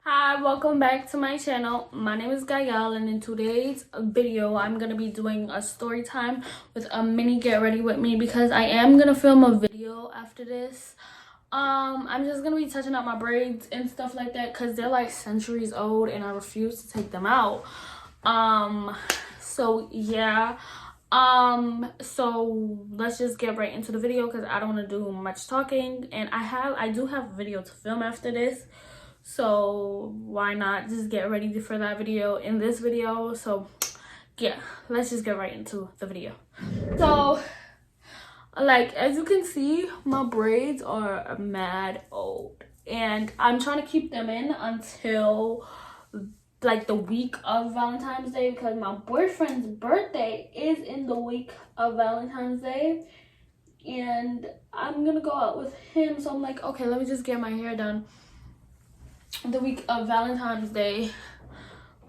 Hi, welcome back to my channel. My name is Gael, and in today's video I'm gonna be doing a story time with a mini get ready with me because I am gonna film a video after this. I'm just gonna be touching up my braids and stuff like that because they're like centuries old and I refuse to take them out. So yeah. So let's just get right into the video because I don't want to do much talking, and I do have a video to film after this. So why not just get ready for that video in this video. So yeah, let's just get right into the video. So like, as you can see, my braids are mad old and I'm trying to keep them in until like the week of Valentine's Day because my boyfriend's birthday is in the week of Valentine's Day and I'm gonna go out with him. So I'm like, okay, let me just get my hair done the week of Valentine's Day.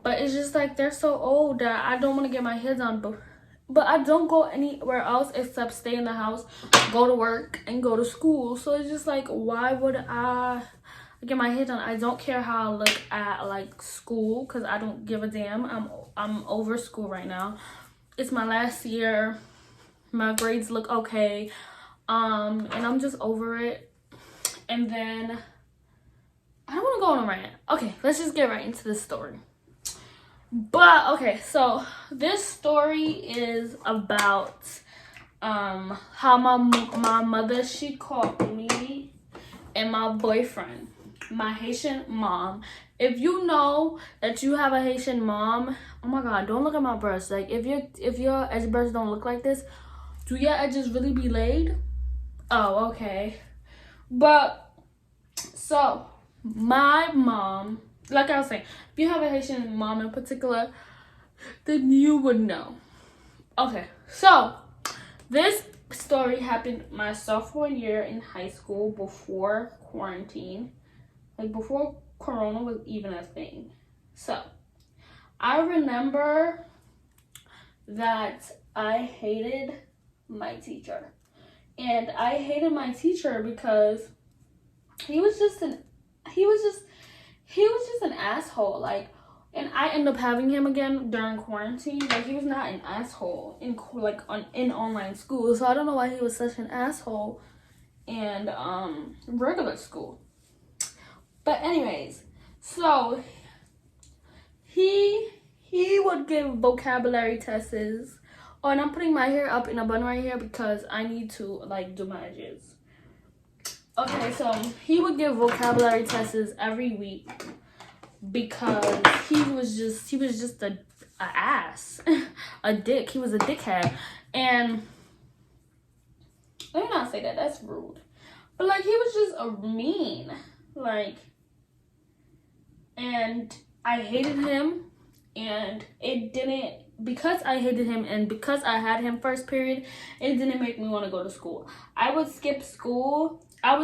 But it's just like they're so old that I don't want to get my hair done, but I don't go anywhere else except stay in the house, go to work, and go to school. So it's just like, why would I get my hair done? I don't care how I look at like school because I don't give a damn. I'm over school right now. It's my last year. My grades look okay, and I'm just over it. And then I don't want to go on a rant. Okay, let's just get right into the story. But okay, so this story is about how my mother, she called me and my boyfriend, my Haitian mom. If you know that you have a Haitian mom, oh my god, don't look at my breasts. Like if your edge breasts don't look like this, do your edges really be laid? Oh, okay. But so my mom, like I was saying, if you have a Haitian mom in particular, then you would know. Okay, so this story happened my sophomore year in high school before quarantine, like before Corona was even a thing. So I remember that I hated my teacher, and I hated my teacher because he was just an asshole. Like, and I ended up having him again during quarantine. Like, he was not an asshole in online school. So I don't know why he was such an asshole in regular school. But anyways, so he would give vocabulary tests. Oh, and I'm putting my hair up in a bun right here because I need to like do my edges. Okay, so he would give vocabulary tests every week because he was just a ass, a dick. He was a dickhead, and let me not say that. That's rude. But like, he was just a mean, like, and I hated him, and it didn't. Because I hated him and because I had him first period, it didn't make me want to go to school. I would skip school. I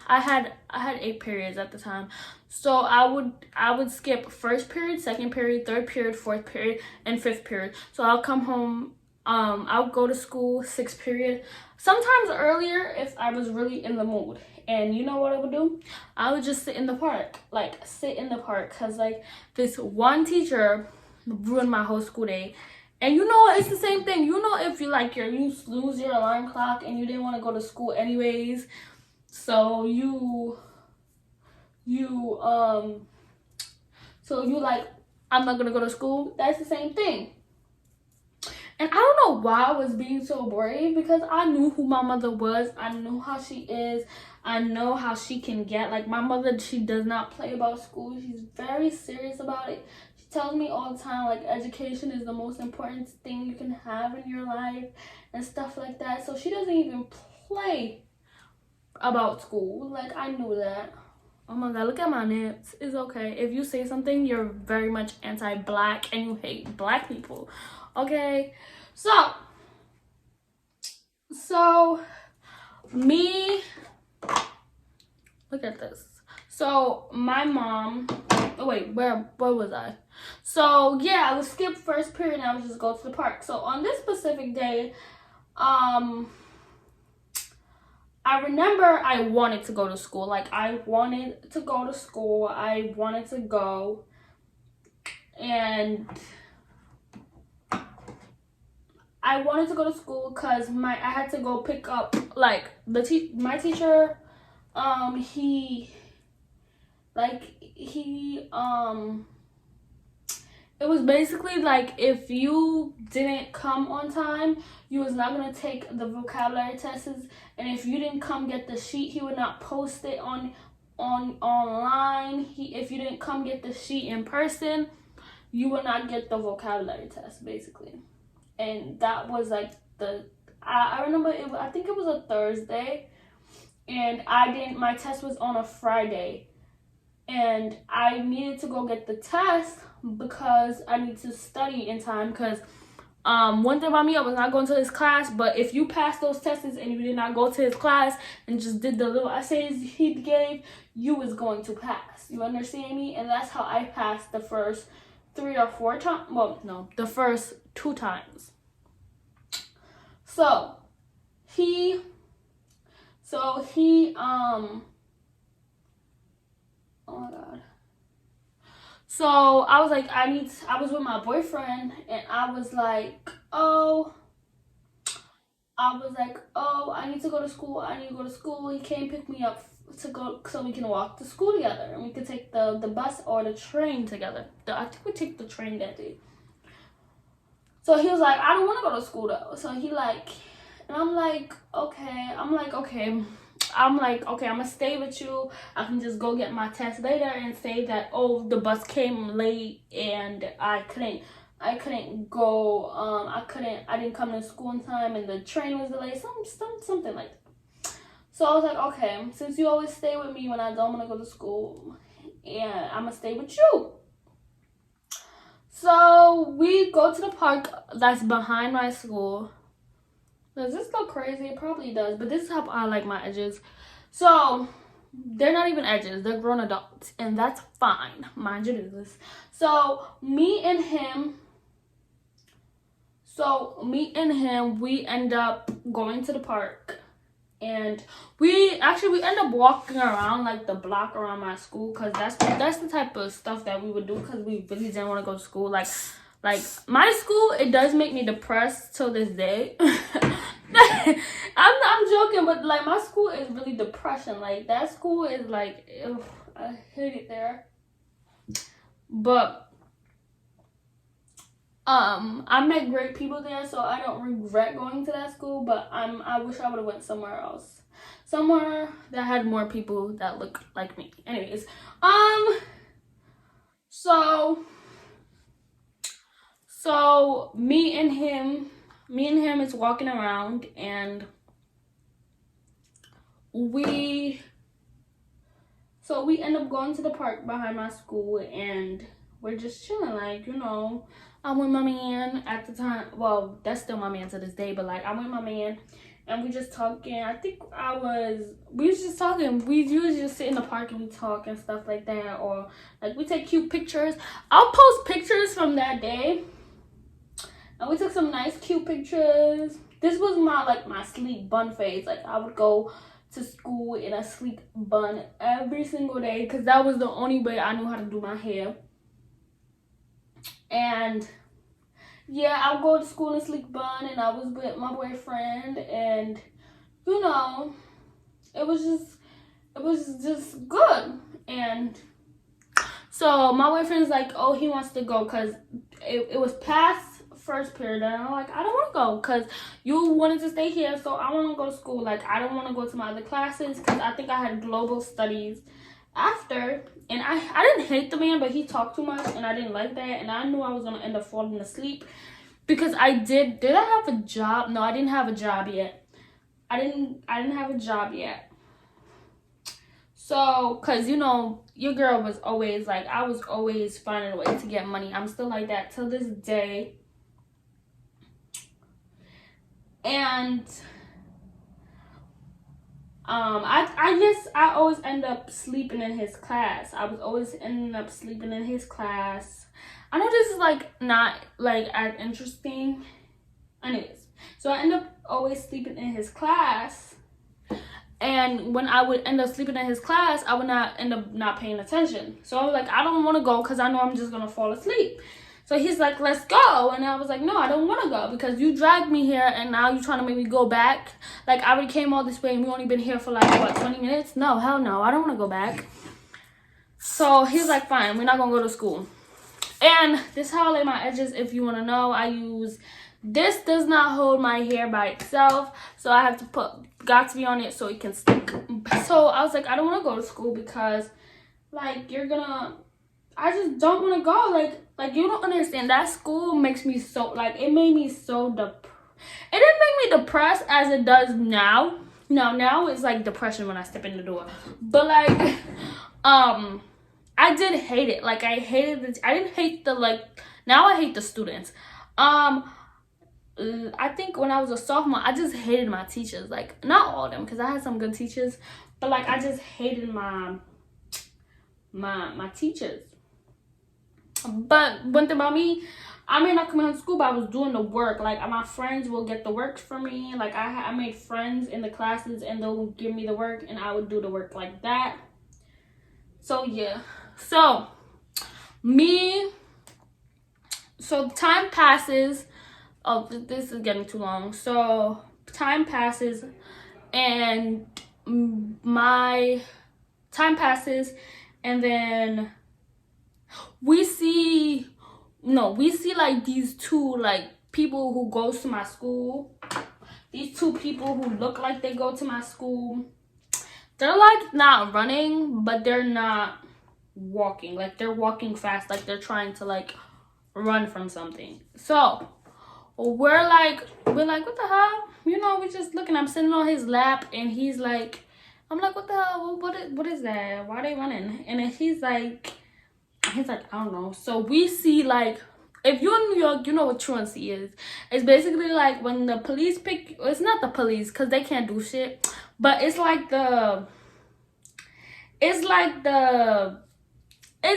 had 8 periods at the time. So I would skip first period, second period, third period, fourth period, and fifth period. So I'll come home, I'll go to school 6th period. Sometimes earlier if I was really in the mood. And you know what I would do? I would just sit in the park. Like, sit in the park. Because, like, this one teacher ruined my whole school day. And you know, it's the same thing. You know, if you, like, you lose your alarm clock and you didn't want to go to school anyways. So you like, I'm not going to go to school. That's the same thing. And I don't know why I was being so brave because I knew who my mother was. I knew how she is. I know how she can get. Like, my mother, she does not play about school. She's very serious about it. She tells me all the time, like, education is the most important thing you can have in your life and stuff like that. So she doesn't even play about school. Like, I knew that. Oh my god, look at my nips. It's okay. If you say something, you're very much anti-black and you hate black people. Okay, so me, look at this. So my mom, oh wait, where was I? So yeah, I would skip first period and I would just go to the park. So on this specific day, I I remember I wanted to go to school. Like, I wanted to go to school. I wanted to go. And I wanted to go to school because I had to go pick up, like, my teacher, it was basically like, if you didn't come on time, you was not going to take the vocabulary tests, and if you didn't come get the sheet, he would not post it online. If you didn't come get the sheet in person, you would not get the vocabulary test, basically. And that was like I remember I think it was a Thursday, and my test was on a Friday, and I needed to go get the test because I need to study in time. Because one thing about me, I was not going to his class, but if you passed those tests and you did not go to his class and just did the little essays he gave, you was going to pass. You understand me? And that's how I passed the first 3 or 4 times. Well, no, the first 2 times. So he oh my god. So I was like, I was with my boyfriend, and I was like, oh, I need to go to school. He came pick me up to go so we can walk to school together, and we could take the bus or the train together. I think we take the train that day. So he was like, I don't want to go to school though. So he like, and I'm like, okay. I'm like, okay, I'm gonna stay with you. I can just go get my test later and say that, oh, the bus came late and I couldn't go. I didn't come to school in time and the train was delayed. Something like that. So I was like, okay, since you always stay with me when I don't want to go to school, and I'm gonna stay with you. So we go to the park that's behind my school. Does this look crazy? It probably does, but this is how I like my edges. So they're not even edges, they're grown adults, and that's fine. Mind your business. So me and him, we end up going to the park, and we end up walking around like the block around my school, because that's the type of stuff that we would do, because we really didn't want to go to school. Like my school, it does make me depressed till this day. I'm joking, but like my school is really depression. Like that school is like, ugh, I hate it there. But I met great people there, so I don't regret going to that school. But I wish I would have went somewhere else, somewhere that had more people that look like me. Anyways, so me and him is walking around, and we end up going to the park behind my school, and we're just chilling, like, you know. I'm with my man at the time. Well, that's still my man to this day, but like I'm with my man, and we just talking. We was just talking. We usually just sit in the park and we talk and stuff like that, or like we take cute pictures. I'll post pictures from that day. And we took some nice cute pictures. This was my sleek bun phase. Like I would go to school in a sleek bun every single day, because that was the only way I knew how to do my hair. And yeah, I would go to school in a sleek bun, and I was with my boyfriend, and you know, it was just good. And so my boyfriend's like, oh, he wants to go because it was past first period, and I'm like, I don't want to go because you wanted to stay here, so I want to go to school. Like I don't want to go to my other classes, because I think I had global studies after, and I didn't hate the man, but he talked too much, and I didn't like that, and I knew I was gonna end up falling asleep, because I did I have a job? No, I didn't have a job yet. I didn't have a job yet. So, because you know, your girl was always like, I was always finding a way to get money. I'm still like that till this day. And I guess I always end up sleeping in his class. I was always ending up sleeping in his class. I know this is like not like as interesting. Anyways, so I end up always sleeping in his class. And when I would end up sleeping in his class, I would not end up not paying attention. So I was like, I don't want to go because I know I'm just going to fall asleep. So he's like, let's go. And I was like, no, I don't want to go because you dragged me here and now you're trying to make me go back. Like, I already came all this way and we only been here for like, what, 20 minutes? No, hell no. I don't want to go back. So he's like, fine, we're not going to go to school. And this is how I lay my edges. If you want to know, I use, this does not hold my hair by itself. So I have to put Got2b on it so it can stick. So I was like, I don't want to go to school because, like, I just don't want to go. Like you don't understand. That school makes me so, like, it made me so it didn't make me depressed as it does now. No, now it's like depression when I step in the door. But like, I did hate it. Like, I hated it. I didn't hate the, like, now I hate the students. I think when I was a sophomore, I just hated my teachers. Like, not all of them, because I had some good teachers. But like, I just hated my teachers. But one thing about me, I may not come out of school, but I was doing the work. Like, my friends will get the work for me. Like, I made friends in the classes, and they'll give me the work, and I would do the work like that. So, yeah. So, time passes. Oh, this is getting too long. So, time passes, and and then we see like these two, like, people who goes to my school. These two people who look like they go to my school. They're like not running, but they're not walking. Like, they're walking fast, like they're trying to like run from something. So we're like, what the hell? You know, we're just looking. I'm sitting on his lap, and he's like, I'm like, what the hell? What is that? Why are they running? And then he's like, I don't know. So we see, like, if you're in New York, you know what truancy is. It's basically like when the police it's not the police because they can't do shit, but it's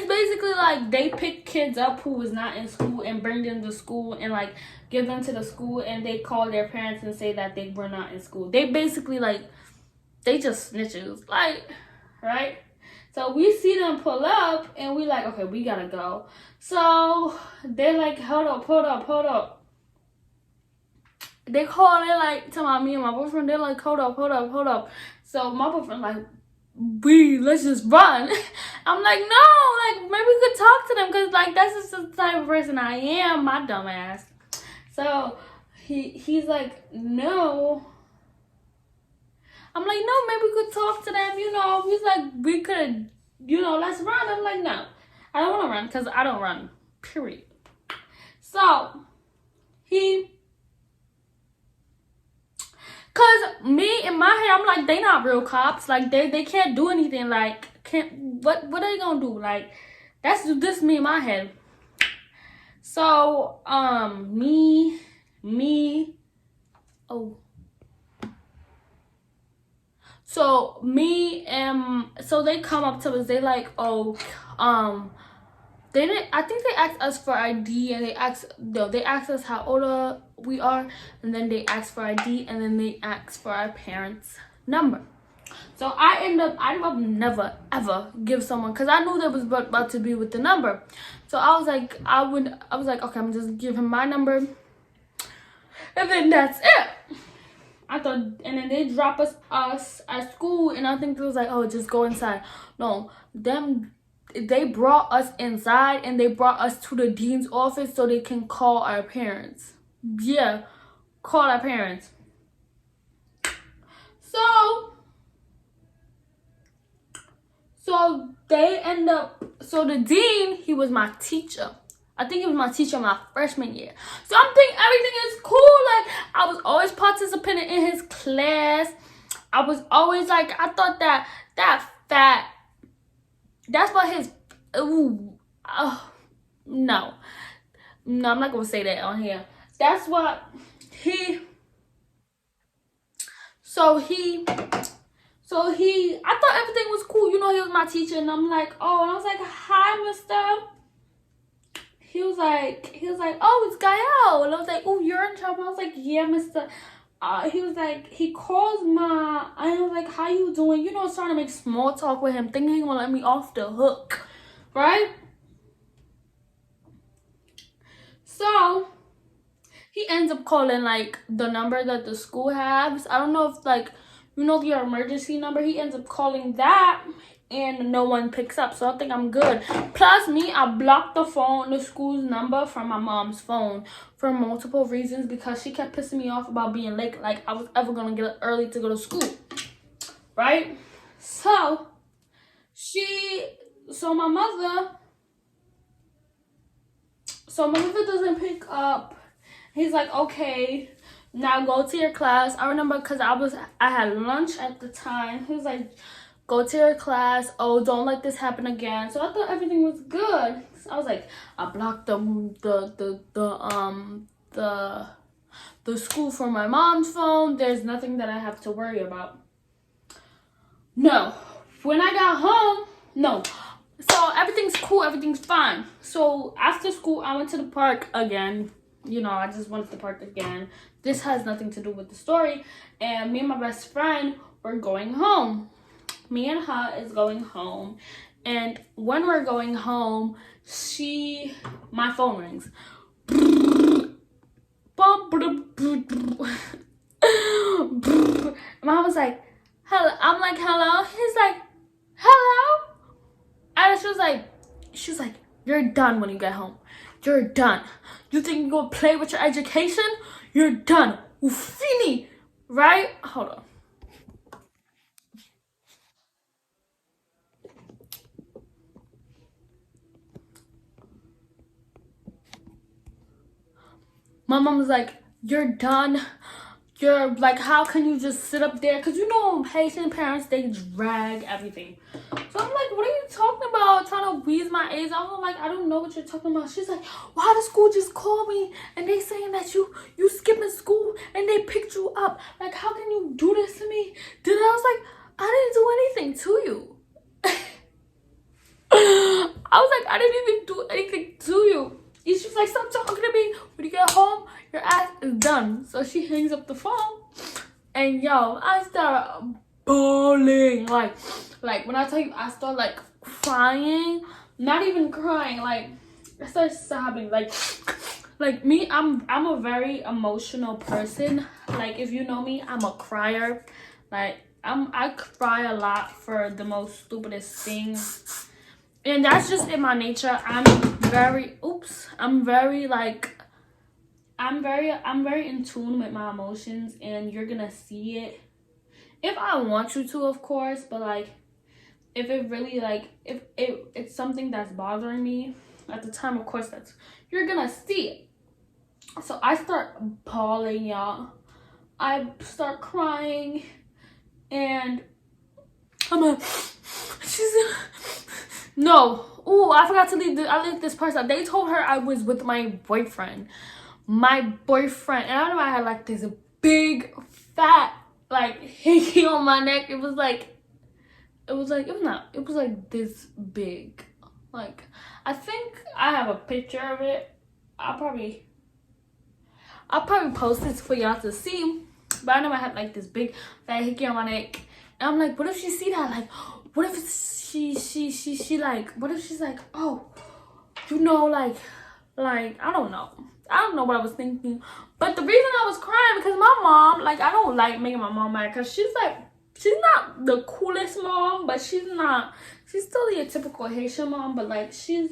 basically like they pick kids up who is not in school and bring them to school and like give them to the school, and they call their parents and say that they were not in school. They basically like, they just snitches, like, right? So we see them pull up, and we like, okay, we gotta go. So they're like, hold up. They call it like to me and my boyfriend. They're like, hold up. So my boyfriend like, let's just run. I'm like, no, like, maybe we could talk to them, because like that's just the type of person I am, my dumb ass. So he's like, no. I'm like, no, maybe we could talk to them, you know. He's like, we could, you know, let's run. I'm like, no, I don't want to run because I don't run, period. So because me in my head, I'm like, they not real cops. Like, they can't do anything. Like, what are they gonna do? Like, that's just me in my head. So, so they come up to us. They like, I think they asked us for ID, and they asked us how old we are, and then they asked for ID, and then they asked for our parents' number. So I would never ever give someone, because I knew they was about to be with the number. So I was like, okay, I'm just give him my number, and then that's it. I thought, and then they drop us at school, and I think it was like, oh, just go inside. No, they brought us inside, and they brought us to the dean's office so they can call our parents. Yeah, call our parents. So they end up, so the dean, he was my teacher. I think he was my teacher my freshman year. So I'm thinking everything is cool. Like, I was always participating in his class. I was always like, I thought that fat, that's what his, no, I'm not gonna say that on here. That's what I thought everything was cool. You know, he was my teacher, and I'm like, oh, and I was like, hi, mister. He was like, oh, it's Gael. And I was like, oh, you're in trouble. I was like, yeah, mister. he was like, he calls my, I was like, how you doing? You know, starting to make small talk with him, thinking he gonna let me off the hook, right? So he ends up calling like the number that the school has. I don't know if like, you know, your emergency number. He ends up calling that and no one picks up. So I think I'm good. Plus me, I blocked the school's number from my mom's phone for multiple reasons because she kept pissing me off about being late. Like I was ever gonna get up early to go to school, right? So my mother doesn't pick up. He's like, okay, now go to your class. I remember because I had lunch at the time. He was like, go to your class. Oh, don't let this happen again. So I thought everything was good. So I was like, I blocked the school from my mom's phone. There's nothing that I have to worry about. No. When I got home, no. So everything's cool, everything's fine. So after school, I went to the park again. You know, I just went to the park again. This has nothing to do with the story. And me and my best friend were going home. Me and her is going home. And when we're going home, my phone rings. Mom was like, hello. I'm like, hello. He's like, hello. And she was like, you're done when you get home. You're done. You think you're gonna play with your education? You're done. Ufini. Right? Hold on. My mom was like, you're done. You're like, how can you just sit up there? Because you know, Haitian parents, they drag everything. So I'm like, what are you talking about? Trying to wheeze my age. I'm like, I don't know what you're talking about. She's like, why the school just called me and they saying that you skipping school and they picked you up. Like, how can you do this to me? Then I was like, I didn't do anything to you. I was like, I didn't even do anything to you. And she's like, stop talking to me. When you get home, your ass is done. So she hangs up the phone. And yo, I start bawling. Like when I tell you, I start like crying. Not even crying. Like I start sobbing. Like me, I'm a very emotional person. Like if you know me, I'm a crier. Like I cry a lot for the most stupidest things. And that's just in my nature. I'm very in tune with my emotions, and you're gonna see it if I want you to, of course. But like if it really if it's something that's bothering me at the time, of course you're gonna see it. So I start bawling, y'all. I start crying, and I'm like, no. Oh, I forgot to leave. I left this person. They told her I was with my boyfriend. And I know I had like this big fat like hinky on my neck. It was like this big. Like I think I have a picture of it. I'll probably post this for y'all to see. But I know I had like this big fat hickey on my neck. And I'm like, what if she see that? Like, what if she like, what if she's like, oh, you know, like I don't know what I was thinking. But the reason I was crying because my mom, like, I don't like making my mom mad because she's not the coolest mom, but she's still the typical Haitian mom, but like she's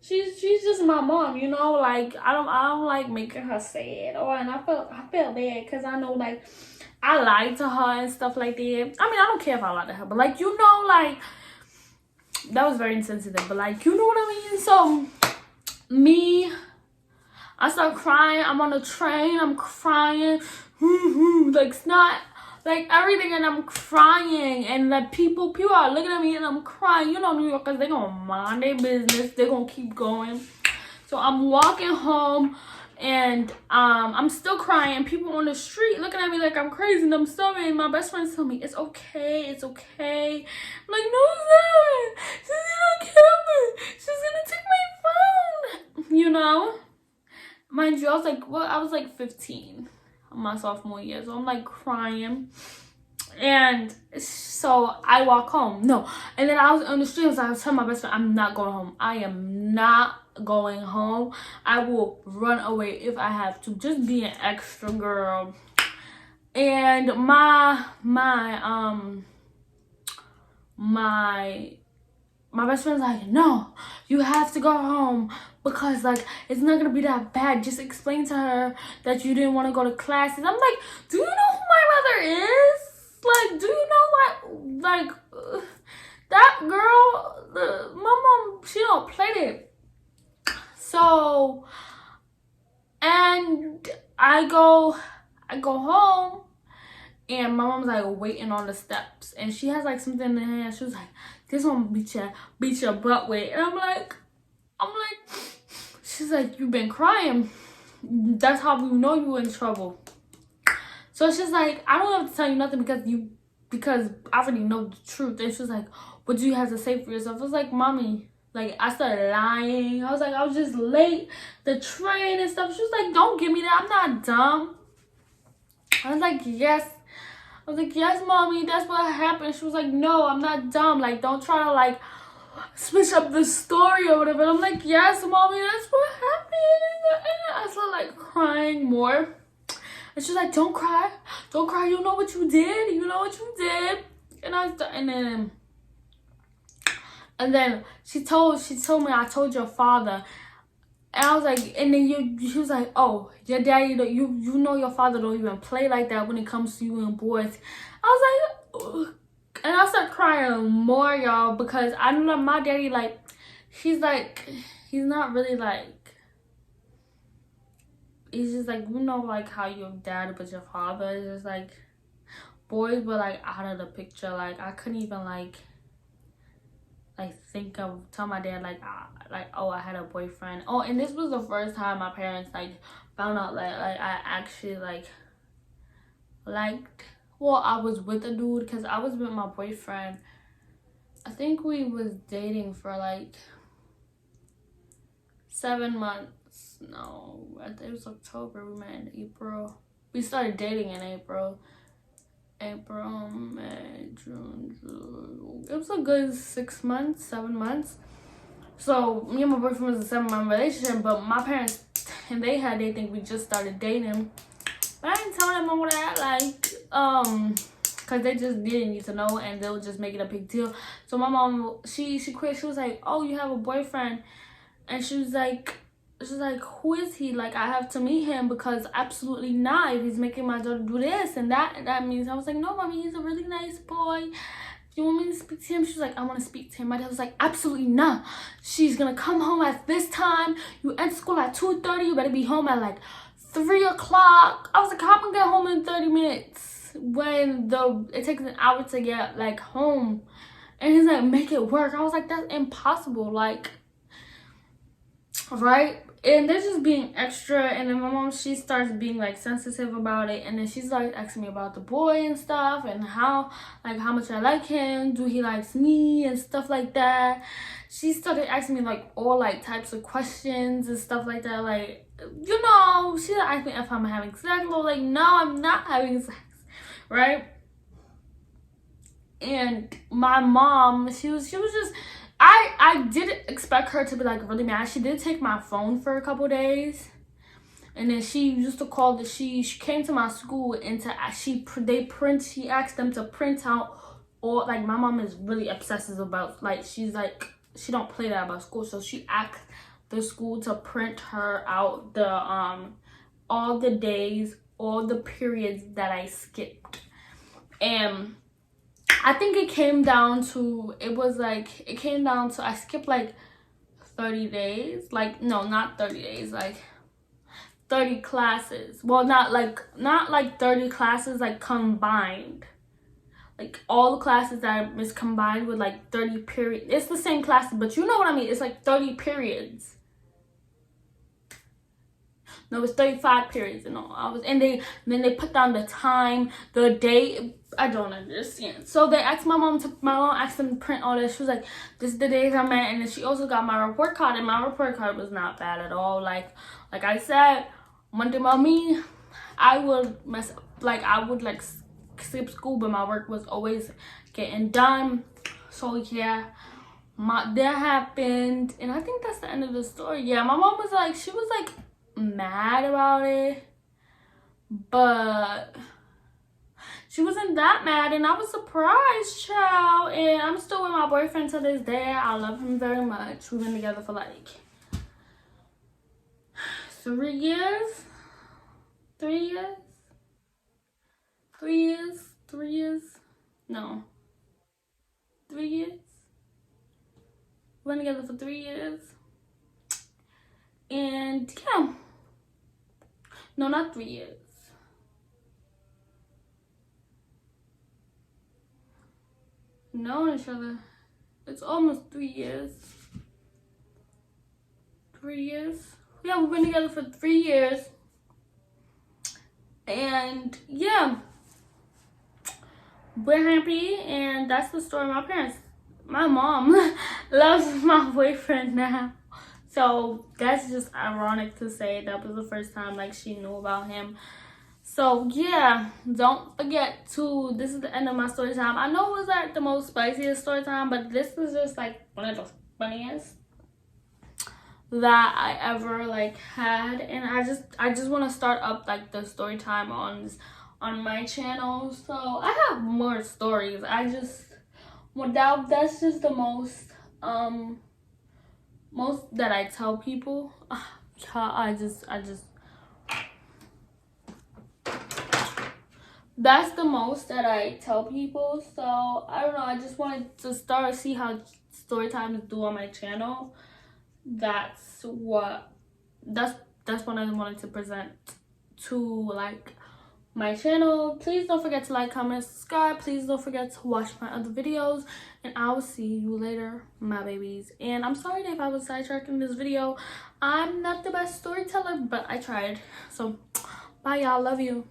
she's just my mom, you know. Like I don't like making her sad. And I felt bad because I know like I lied to her and stuff like that. I mean, I don't care if I lied to her, but like, you know, like that was very insensitive, but like, you know what I mean? So me, I start crying. I'm on the train, I'm crying, like snot, like everything, and I'm crying, and like people are looking at me and I'm crying. You know, New Yorkers, they gonna mind their business, they gonna keep going. So I'm walking home, and I'm still crying. People on the street looking at me like I'm crazy, and I'm sorry. And my best friend told me, it's okay. I'm like, no, it's not. She's gonna kill me. She's gonna take my phone. You know? Mind you, I was like 15. my sophomore year. So I'm like crying. And so I walk home. No. And then I was on the street. So I was telling my best friend, I'm not going home. I am not going home. I will run away if I have to. Just be an extra girl. And my best friend's like, no, you have to go home because like it's not gonna be that bad. Just explain to her that you didn't want to go to classes. I'm like, do you know who my mother is? Like, do you know that girl? My mom, she don't play it. So, and I go home, and my mom's like waiting on the steps, and she has like something in her hand. She was like, this one beat your butt with. And I'm like, she's like, you've been crying. That's how we know you in trouble. So she's like, I don't have to tell you nothing because I already know the truth. And she's like, what do you have to say for yourself? I was like, mommy, like I started lying. I was like, I was just late, the train and stuff. She was like, don't give me that. I'm not dumb. I was like, yes. I was like, yes, mommy, that's what happened. She was like, no, I'm not dumb. Like, don't try to like switch up the story or whatever. I'm like, yes, mommy, that's what happened. And I started like crying more. And she's like, don't cry. Don't cry. You know what you did. You know what you did. And then she told me, I told your father. And I was like, and then she was like, oh, your daddy, you know your father don't even play like that when it comes to you and boys. I was like, ugh. And I started crying more, y'all, because I know that my daddy, like, he's not really like, he's just like, you know, like how your dad but your father is just like, boys were like out of the picture. Like I couldn't even like think of tell my dad like oh, I had a boyfriend. Oh, and this was the first time my parents like found out like I actually liked, well, I was with a dude, because I was with my boyfriend. I think we was dating for like 7 months. No, I think it was October. We met in April. We started dating in April, May, June, July. It was a good 6 months, 7 months. So me and my boyfriend was a 7-month relationship, but my parents and they think we just started dating. But I didn't tell them all that, like, because they just didn't need to know, and they would just make it a big deal. So my mom, she quit. She was like, oh, you have a boyfriend? And she was like, who is he? Like, I have to meet him, because absolutely not. If he's making my daughter do this and that, and that means. I was like, no, mommy, he's a really nice boy. You want me to speak to him? She was like, I want to speak to him. My dad was like, absolutely not. She's gonna come home at this time. You end school at 2:30. You better be home at like 3 o'clock. I was like, how am I gonna get home in 30 minutes when it takes an hour to get like home? And he's like, make it work. I was like, that's impossible. Like, right? And they're just being extra. And then my mom, she starts being like sensitive about it, and then she starts asking me about the boy and stuff, and how much I like him, do he likes me and stuff like that. She started asking me like all like types of questions and stuff like that. Like, you know, she asked me if I'm having sex. I was like, no, I'm not having sex, right? And my mom, she was just, I didn't expect her to be like really mad. She did take my phone for a couple days, and then she used to call she came to my school, and she asked them to print out all, like, my mom is really obsessive about, like, she's like, she don't play that about school. So she asked the school to print her out the all the days, all the periods that I skipped. And I think it came down to, I skipped like 30 days. Like, no, not 30 days, like 30 classes. Well, not like 30 classes, like combined. Like all the classes that I missed combined with like 30 periods. It's the same classes, but you know what I mean. It's like 30 periods. No, it's 35 periods and all. Then they put down the time, the date. I don't understand. So they asked my mom asked them to print all this. She was like, this is the days I'm at. And then she also got my report card, and my report card was not bad at all. Like I said, one thing about me, I would mess up, like I would like skip school, but my work was always getting done. So yeah, that happened, and I think that's the end of the story. Yeah, my mom was like, she was like mad about it, but she wasn't that mad, and I was surprised, child. And I'm still with my boyfriend to this day. I love him very much. We've been together for like 3 years. 3 years? 3 years? 3 years? No. 3 years? We've been together for 3 years. And yeah. No, not 3 years. Known each other. It's almost 3 years. 3 years? Yeah, we've been together for 3 years. And yeah, we're happy, and that's the story of my parents. My mom loves my boyfriend now. So that's just ironic to say that was the first time like she knew about him. So yeah, don't forget to, this is the end of my story time. I know it was like the most spiciest story time, but this is just like one of the funniest that I ever like had. And I just want to start up like the story time on my channel. So I have more stories. That's just the most most that I tell people. That's the most that I tell people. So I don't know, I just wanted to see how story times do on my channel. That's what I wanted to present to like my channel. Please don't forget to like, comment, subscribe. Please don't forget to watch my other videos, and I will see you later, my babies. And I'm sorry if I was sidetracked in this video. I'm not the best storyteller, but I tried. So bye, y'all. Love you.